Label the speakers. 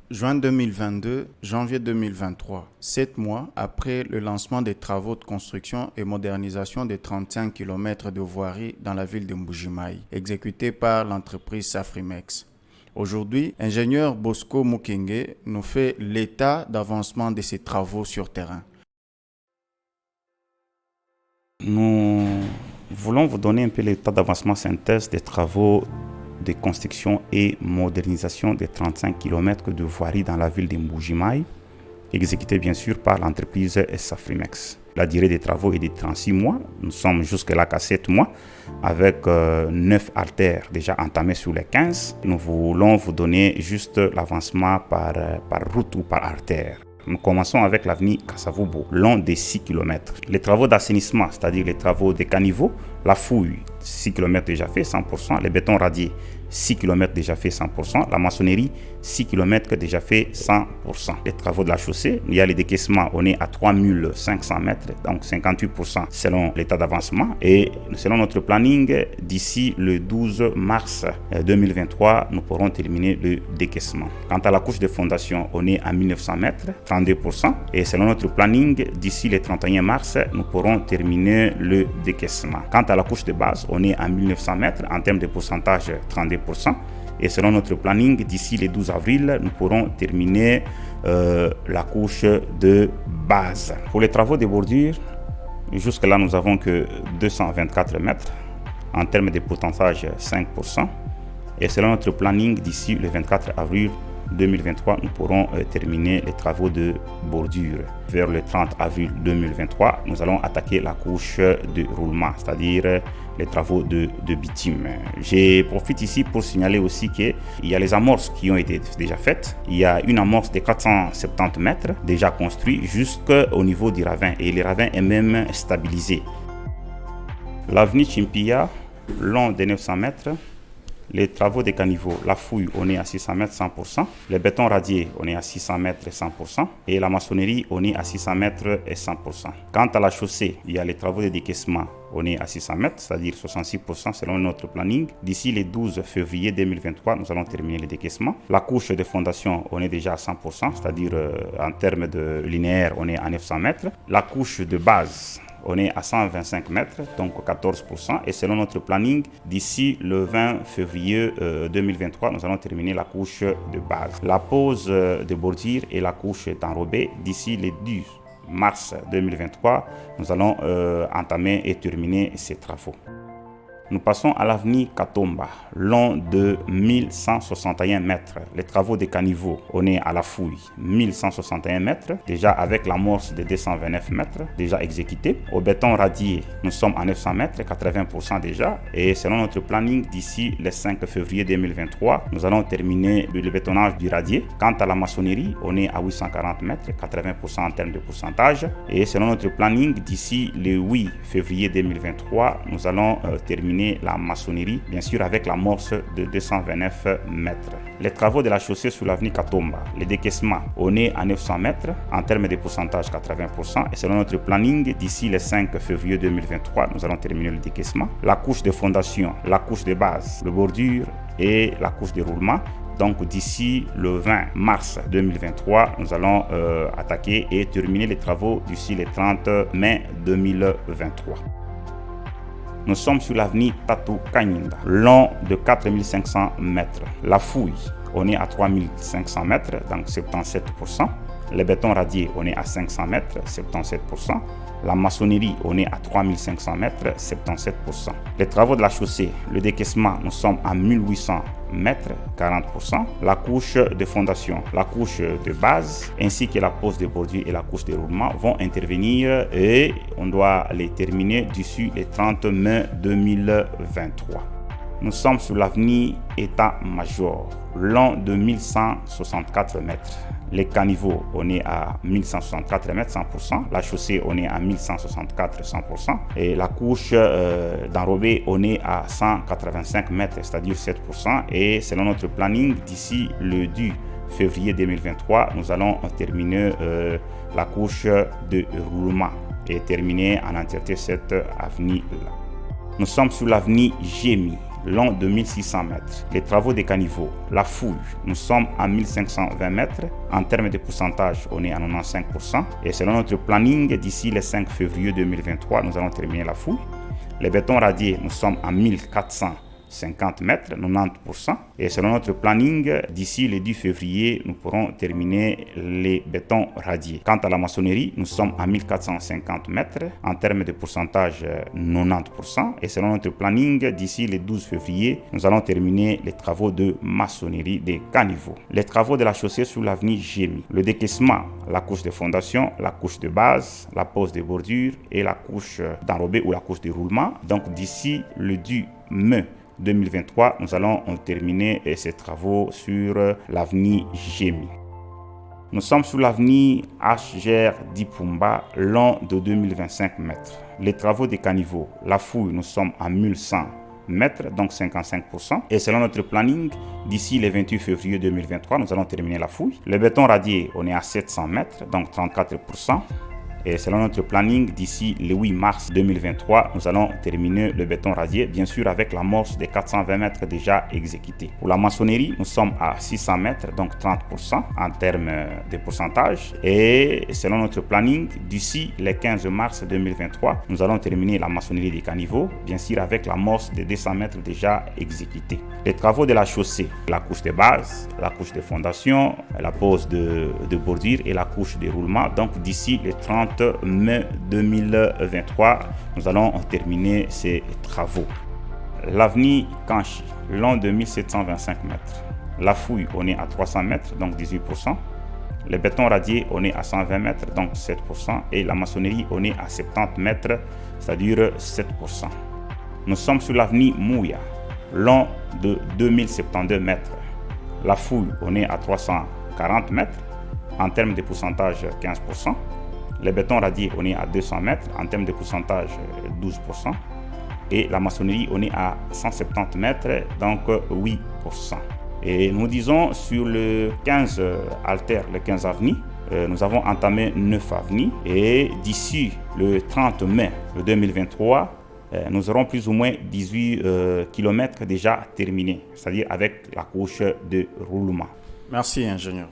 Speaker 1: Juin 2022, janvier 2023, 7 mois après le lancement des travaux de construction et modernisation des 35 km de voirie dans la ville de Mbuji-Mayi, exécutés par l'entreprise Safrimex. Aujourd'hui, ingénieur Bosco Mukenge nous fait l'état d'avancement de ces travaux sur terrain.
Speaker 2: Nous voulons vous donner un peu l'état d'avancement synthèse des travaux de construction et modernisation des 35 km de voirie dans la ville de Mbuji-Mayi, exécutés bien sûr par l'entreprise Safrimex. La durée des travaux est de 36 mois. Nous sommes jusque-là qu'à 7 mois avec 9 artères déjà entamées sur les 15. Nous voulons vous donner juste l'avancement par route ou par artère. Nous commençons avec l'avenue Kasavubo, long de 6 km. Les travaux d'assainissement, c'est-à-dire les travaux des caniveaux, la fouille, 6 km déjà fait, 100%. Les bétons radiés, 6 km déjà fait, 100%. La maçonnerie, 6 km déjà fait, 100%. Les travaux de la chaussée, il y a les décaissements, on est à 3500 mètres, donc 58% selon l'état d'avancement. Et selon notre planning, d'ici le 12 mars 2023, nous pourrons terminer le décaissement. Quant à la couche de fondation, on est à 1900 mètres, 32%. Et selon notre planning, d'ici le 31 mars, nous pourrons terminer le décaissement. Quant à la couche de base, on est à 1900 mètres en termes de pourcentage 32%. Et selon notre planning, d'ici le 12 avril, nous pourrons terminer la couche de base. Pour les travaux de bordure, jusque-là, nous avons que 224 mètres en termes de pourcentage 5%. Et selon notre planning, d'ici le 24 avril 2023, nous pourrons terminer les travaux de bordure. Vers le 30 avril 2023, nous allons attaquer la couche de roulement, c'est-à-dire les travaux de bitume. Je profite ici pour signaler aussi qu'il y a les amorces qui ont été déjà faites. Il y a une amorce de 470 mètres déjà construite jusqu'au niveau du ravin et le ravin est même stabilisé. L'avenue Chimpia, long de 900 mètres. Les travaux des caniveaux, la fouille, on est à 600 mètres, 100%. Les bétons radiés, on est à 600 mètres, 100%. Et la maçonnerie, on est à 600 mètres et 100%. Quant à la chaussée, il y a les travaux de décaissement, on est à 600 mètres, c'est-à-dire 66% selon notre planning. D'ici le 12 février 2023, nous allons terminer le décaissement. La couche de fondation, on est déjà à 100%, c'est-à-dire en termes de linéaire, on est à 900 mètres. La couche de base, on est à 125 mètres, donc 14%. Et selon notre planning, d'ici le 20 février 2023, nous allons terminer la couche de base. La pose de bordure et la couche d'enrobé, d'ici le 10 mars 2023, nous allons entamer et terminer ces travaux. Nous passons à l'avenue Katomba, long de 1161 mètres. Les travaux des caniveaux, on est à la fouille, 1161 mètres, déjà avec l'amorce de 229 mètres, déjà exécuté. Au béton radié, nous sommes à 900 mètres, 80% déjà. Et selon notre planning, d'ici le 5 février 2023, nous allons terminer le bétonnage du radier. Quant à la maçonnerie, on est à 840 mètres, 80% en termes de pourcentage. Et selon notre planning, d'ici le 8 février 2023, nous allons terminer la maçonnerie, bien sûr avec l'amorce de 229 mètres. Les travaux de la chaussée sur l'avenue Katomba, les décaissements, on est à 900 mètres en termes de pourcentage 80%. Et selon notre planning, d'ici le 5 février 2023, nous allons terminer le décaissement. La couche de fondation, la couche de base, le bordure et la couche de roulement. Donc d'ici le 20 mars 2023, nous allons attaquer et terminer les travaux d'ici le 30 mai 2023. Nous sommes sur l'avenue Tatou Kanyinda, long de 4500 mètres. La fouille, on est à 3500 mètres, donc 77%. Les bétons radiés, on est à 500 mètres, 77%. La maçonnerie, on est à 3500 mètres, 77%. Les travaux de la chaussée, le décaissement, nous sommes à 1800 mètres, 40%. La couche de fondation, la couche de base, ainsi que la pose de bordure et la couche de roulement vont intervenir et on doit les terminer d'ici le 30 mai 2023. Nous sommes sur l'avenue État-Major, long de 1164 mètres. Les caniveaux, on est à 1164 mètres, 100%. La chaussée, on est à 1164, 100%. Et la couche d'enrobé, on est à 185 mètres, c'est-à-dire 7%. Et selon notre planning, d'ici le 10 février 2023, nous allons terminer la couche de roulement et terminer en entièreté cette avenue-là. Nous sommes sur l'avenue Gémi, long de 1600 mètres. Les travaux des caniveaux, la fouille, nous sommes à 1520 mètres. En termes de pourcentage, on est à 95%. Et selon notre planning, d'ici le 5 février 2023, nous allons terminer la fouille. Les bétons radiés, nous sommes à 1450 mètres, 90%. Et selon notre planning, d'ici le 10 février, nous pourrons terminer les bétons radiés. Quant à la maçonnerie, nous sommes à 1450 mètres. En termes de pourcentage, 90%. Et selon notre planning, d'ici le 12 février, nous allons terminer les travaux de maçonnerie des caniveaux. Les travaux de la chaussée sur l'avenue Gémy. Le décaissement, la couche de fondation, la couche de base, la pose de bordure et la couche d'enrobé ou la couche de roulement. Donc d'ici le 10 mai 2023, nous allons terminer ces travaux sur l'avenue Gémy. Nous sommes sur l'avenue H. Dipumba, long de 2025 mètres. Les travaux des caniveaux, la fouille, nous sommes à 1100 mètres, donc 55%. Et selon notre planning, d'ici le 28 février 2023, nous allons terminer la fouille. Le béton radié, on est à 700 mètres, donc 34%. Et selon notre planning, d'ici le 8 mars 2023, nous allons terminer le béton radié, bien sûr avec l'amorce des 420 mètres déjà exécutés. Pour la maçonnerie, nous sommes à 600 mètres, donc 30% en termes de pourcentage. Et selon notre planning, d'ici le 15 mars 2023, nous allons terminer la maçonnerie des caniveaux, bien sûr avec l'amorce des 200 mètres déjà exécutés. Les travaux de la chaussée, la couche de base, la couche de fondation, la pose de bordure et la couche de roulement. Donc d'ici le 30 mai 2023, nous allons terminer ces travaux. L'avenue Kanchi, long de 1725 mètres. La fouille, on est à 300 mètres, donc 18%. Le béton radié, on est à 120 mètres, donc 7%. Et la maçonnerie, on est à 70 mètres, c'est-à-dire 7%. Nous sommes sur l'avenue Mouya, long de 2072 mètres. La fouille, on est à 340 mètres. En termes de pourcentage, 15%. Le béton radié, on est à 200 mètres. En termes de pourcentage, 12%. Et la maçonnerie, on est à 170 mètres, donc 8%. Et nous disons sur le 15 alter, le 15 avenue, nous avons entamé 9 avenues. Et d'ici le 30 mai 2023, nous aurons plus ou moins 18 km déjà terminés, c'est-à-dire avec la couche de roulement.
Speaker 1: Merci, ingénieur.